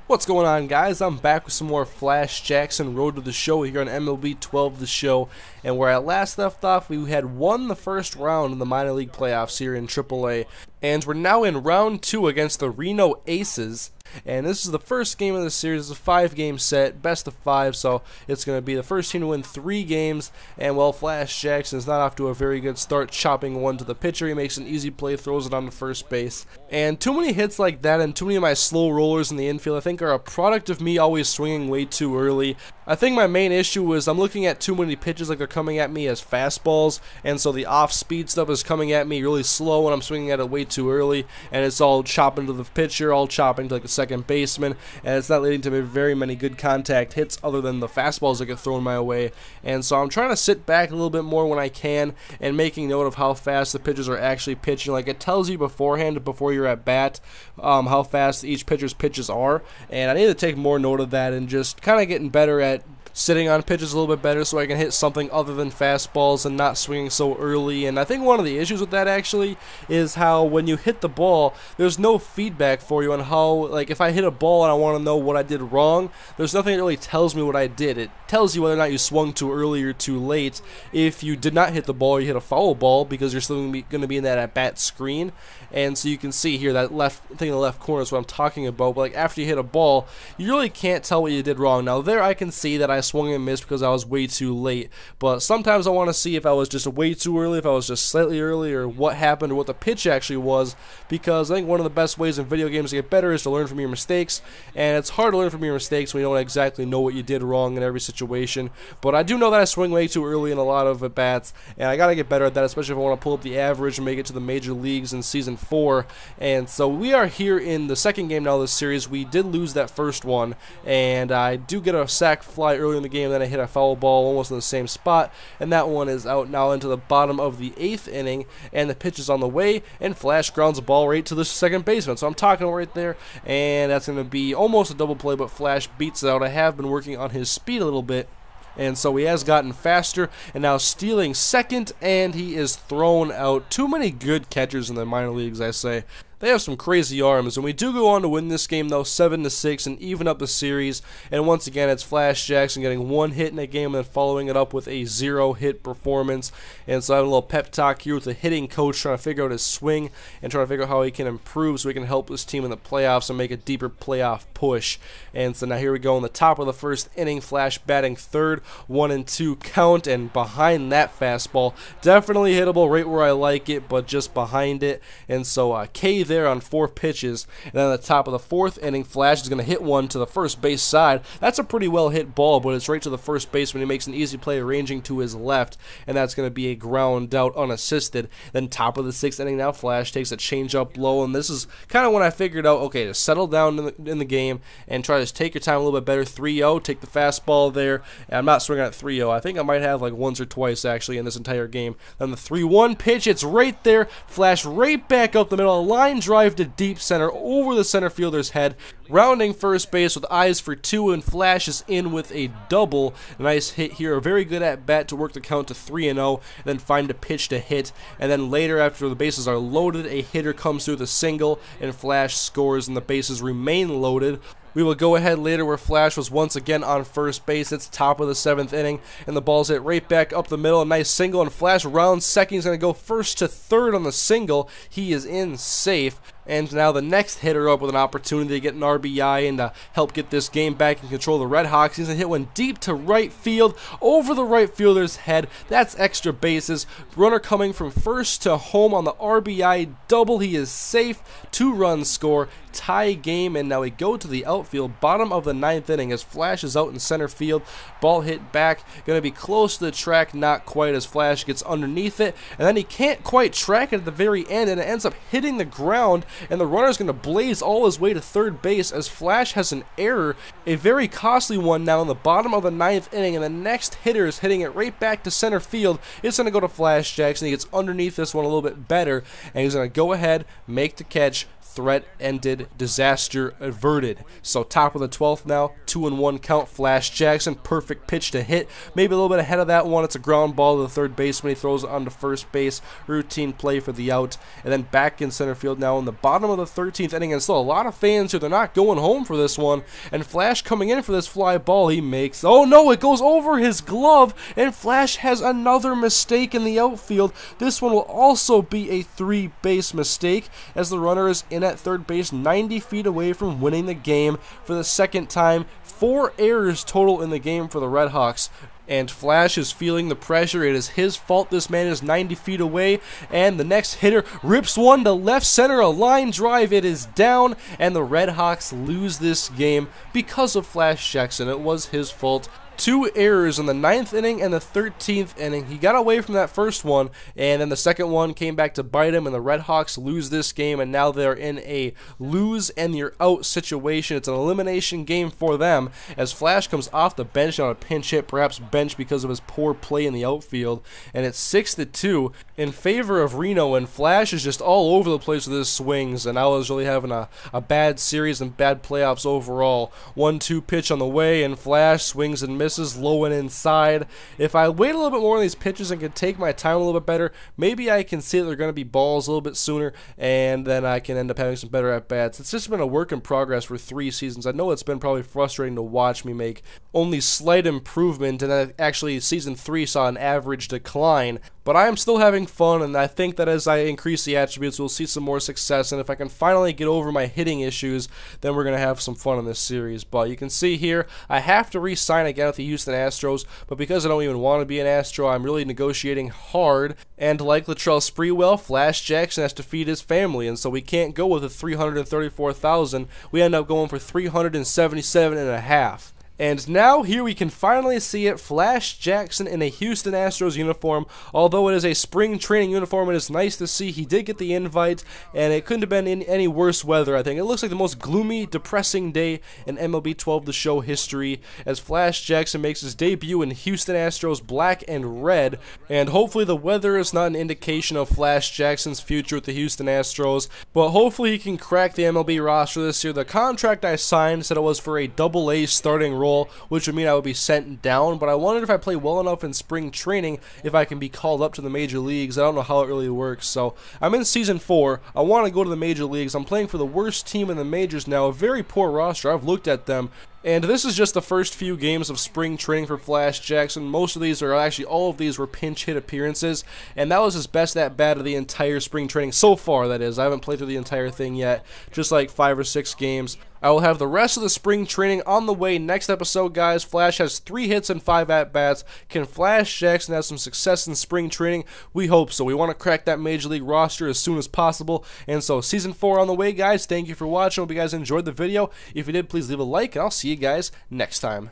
What's going on, guys? I'm back with some more Flash Jackson Road to the Show here on MLB 12 The Show. And where I last left off, we had won the first round in the minor league playoffs here in AAA. And we're now in round 2 against the Reno Aces. And this is the first game of the series. It's a 5-game set, best of 5, so it's going to be the first team to win 3 games. And well, Flash Jackson is not off to a very good start, chopping one to the pitcher. He makes an easy play, throws it on to first base. And too many hits like that and too many of my slow rollers in the infield, I think, are a product of me always swinging way too early. I think my main issue is I'm looking at too many pitches like they're coming at me as fastballs, and so the off-speed stuff is coming at me really slow and I'm swinging at it way too early, and it's all chopping to the pitcher, all chopping to like the second baseman, and it's not leading to very many good contact hits other than the fastballs that get thrown my way. And so I'm trying to sit back a little bit more when I can and making note of how fast the pitchers are actually pitching. Like, it tells you beforehand, before you're at bat, how fast each pitcher's pitches are, and I need to take more note of that and just kind of getting better at sitting on pitches a little bit better so I can hit something other than fastballs and not swinging so early. And I think one of the issues with that actually is how when you hit the ball, there's no feedback for you on how, like, if I hit a ball and I want to know what I did wrong, there's nothing that really tells me what I did. It tells you whether or not you swung too early or too late. If you did not hit the ball, you hit a foul ball because you're still going to be in that at-bat screen. And so you can see here that left thing in the left corner is what I'm talking about. But like, after you hit a ball, you really can't tell what you did wrong. Now there I can see that I swung and missed because I was way too late, but sometimes I want to see if I was just way too early, if I was just slightly early, or what happened, or what the pitch actually was, because I think one of the best ways in video games to get better is to learn from your mistakes, and it's hard to learn from your mistakes when you don't exactly know what you did wrong in every situation. But I do know that I swing way too early in a lot of at-bats, and I gotta get better at that, especially if I want to pull up the average and make it to the major leagues in Season 4. And so we are here in the second game now of this series. We did lose that first one, and I do get a sac fly early in the game. Then I hit a foul ball almost in the same spot, and that one is out now into the bottom of the 8th inning, and the pitch is on the way, and Flash grounds the ball right to the second baseman. So I'm talking right there, and that's going to be almost a double play, but Flash beats it out. I have been working on his speed a little bit, and so he has gotten faster, and now stealing second, and he is thrown out. Too many good catchers in the minor leagues, I say. They have some crazy arms, and we do go on to win this game, though, 7-6, and even up the series. And once again, it's Flash Jackson getting 1 hit in a game and then following it up with a 0-hit performance. And so I have a little pep talk here with the hitting coach, trying to figure out his swing and trying to figure out how he can improve so he can help this team in the playoffs and make a deeper playoff push. And so now here we go in the top of the first inning. Flash batting third, 1-2 count, and behind that fastball, definitely hittable right where I like it, but just behind it. And so K there on 4 pitches, and then at the top of the 4th inning, Flash is going to hit one to the first base side. That's a pretty well hit ball, but it's right to the first base when he makes an easy play arranging to his left, and that's going to be a ground out unassisted. Then top of the 6th inning now, Flash takes a change up low, and this is kind of when I figured out, okay, to settle down in the game and try to take your time a little bit better. 3-0, take the fastball there, and I'm not swinging at 3-0. I think I might have like once or twice actually in this entire game. Then the 3-1 pitch, it's right there. Flash right back up the middle, a line drive to deep center over the center fielder's head, rounding first base with eyes for 2, and Flash is in with a double. A nice hit here, a very good at bat to work the count to 3-0, and then find a pitch to hit. And then later, after the bases are loaded, a hitter comes through with a single, and Flash scores, and the bases remain loaded. We will go ahead later where Flash was once again on first base. It's top of the 7th inning, and the ball's hit right back up the middle. A nice single, and Flash rounds second. He's going to go first to third on the single. He is in safe. And now the next hitter up with an opportunity to get an RBI and help get this game back and control the Red Hawks. He's going to hit one deep to right field, over the right fielder's head. That's extra bases. Runner coming from first to home on the RBI double. He is safe. 2-run score. Tie game, and now we go to the outfield, bottom of the 9th inning as Flash is out in center field. Ball hit back, going to be close to the track, not quite, as Flash gets underneath it, and then he can't quite track it at the very end, and it ends up hitting the ground, and the runner is going to blaze all his way to third base as Flash has an error, a very costly one now in the bottom of the 9th inning, and the next hitter is hitting it right back to center field. It's going to go to Flash Jackson. He gets underneath this one a little bit better, and he's going to go ahead, make the catch, threat ended, disaster averted. So top of the 12th now, 2-1 count. Flash Jackson, perfect pitch to hit. Maybe a little bit ahead of that one. It's a ground ball to the third baseman. He throws it onto first base. Routine play for the out. And then back in center field now in the bottom of the 13th inning. And still a lot of fans here. They're not going home for this one. And Flash coming in for this fly ball. He makes, oh no, it goes over his glove. And Flash has another mistake in the outfield. This one will also be a three-base mistake as the runner is in at third base, 90 feet away from winning the game for the second time. 4 errors total in the game for the Red Hawks. And Flash is feeling the pressure. It is his fault. This man is 90 feet away. And the next hitter rips one to left center. A line drive. It is down. And the Red Hawks lose this game because of Flash Jackson. It was his fault. 2 errors in the 9th inning and the 13th inning. He got away from that first one, and then the second one came back to bite him, and the Red Hawks lose this game, and now they're in a lose and you're out situation. It's an elimination game for them as Flash comes off the bench on a pinch hit, perhaps bench because of his poor play in the outfield, and it's 6-2 in favor of Reno, and Flash is just all over the place with his swings, and I was really having a bad series and bad playoffs overall. 1-2 pitch on the way, and Flash swings and misses. Low and inside. If I wait a little bit more on these pitches and can take my time a little bit better, maybe I can see that they're going to be balls a little bit sooner, and then I can end up having some better at-bats. It's just been a work in progress for 3 seasons. I know it's been probably frustrating to watch me make only slight improvement, and then actually season 3 saw an average decline. But I am still having fun, and I think that as I increase the attributes, we'll see some more success. And if I can finally get over my hitting issues, then we're going to have some fun in this series. But you can see here, I have to re-sign again with the Houston Astros. But because I don't even want to be an Astro, I'm really negotiating hard. And like Latrell Sprewell, Flash Jackson has to feed his family. And so we can't go with a $334,000. We end up going for $377.5. And now here we can finally see it, Flash Jackson in a Houston Astros uniform. Although it is a spring training uniform, it is nice to see he did get the invite, and it couldn't have been in any worse weather, I think. It looks like the most gloomy, depressing day in MLB 12 The Show history as Flash Jackson makes his debut in Houston Astros black and red. And hopefully the weather is not an indication of Flash Jackson's future with the Houston Astros, but hopefully he can crack the MLB roster this year. The contract I signed said it was for a AA starting role, which would mean I would be sent down, but I wondered if I play well enough in spring training if I can be called up to the major leagues. I don't know how it really works. So I'm in season 4. I want to go to the major leagues. I'm playing for the worst team in the majors now, a very poor roster. I've looked at them. And this is just the first few games of spring training for Flash Jackson. Most of these are actually, all of these were pinch hit appearances, and that was his best at bat of the entire spring training so far, that is. I haven't played through the entire thing yet, just like 5 or 6 games. I will have the rest of the spring training on the way next episode, guys. Flash has 3 hits and 5 at-bats. Can Flash Jackson have some success in spring training? We hope so. We want to crack that major league roster as soon as possible. And so, season 4 on the way, guys. Thank you for watching. Hope you guys enjoyed the video. If you did, please leave a like, and I'll see you guys next time.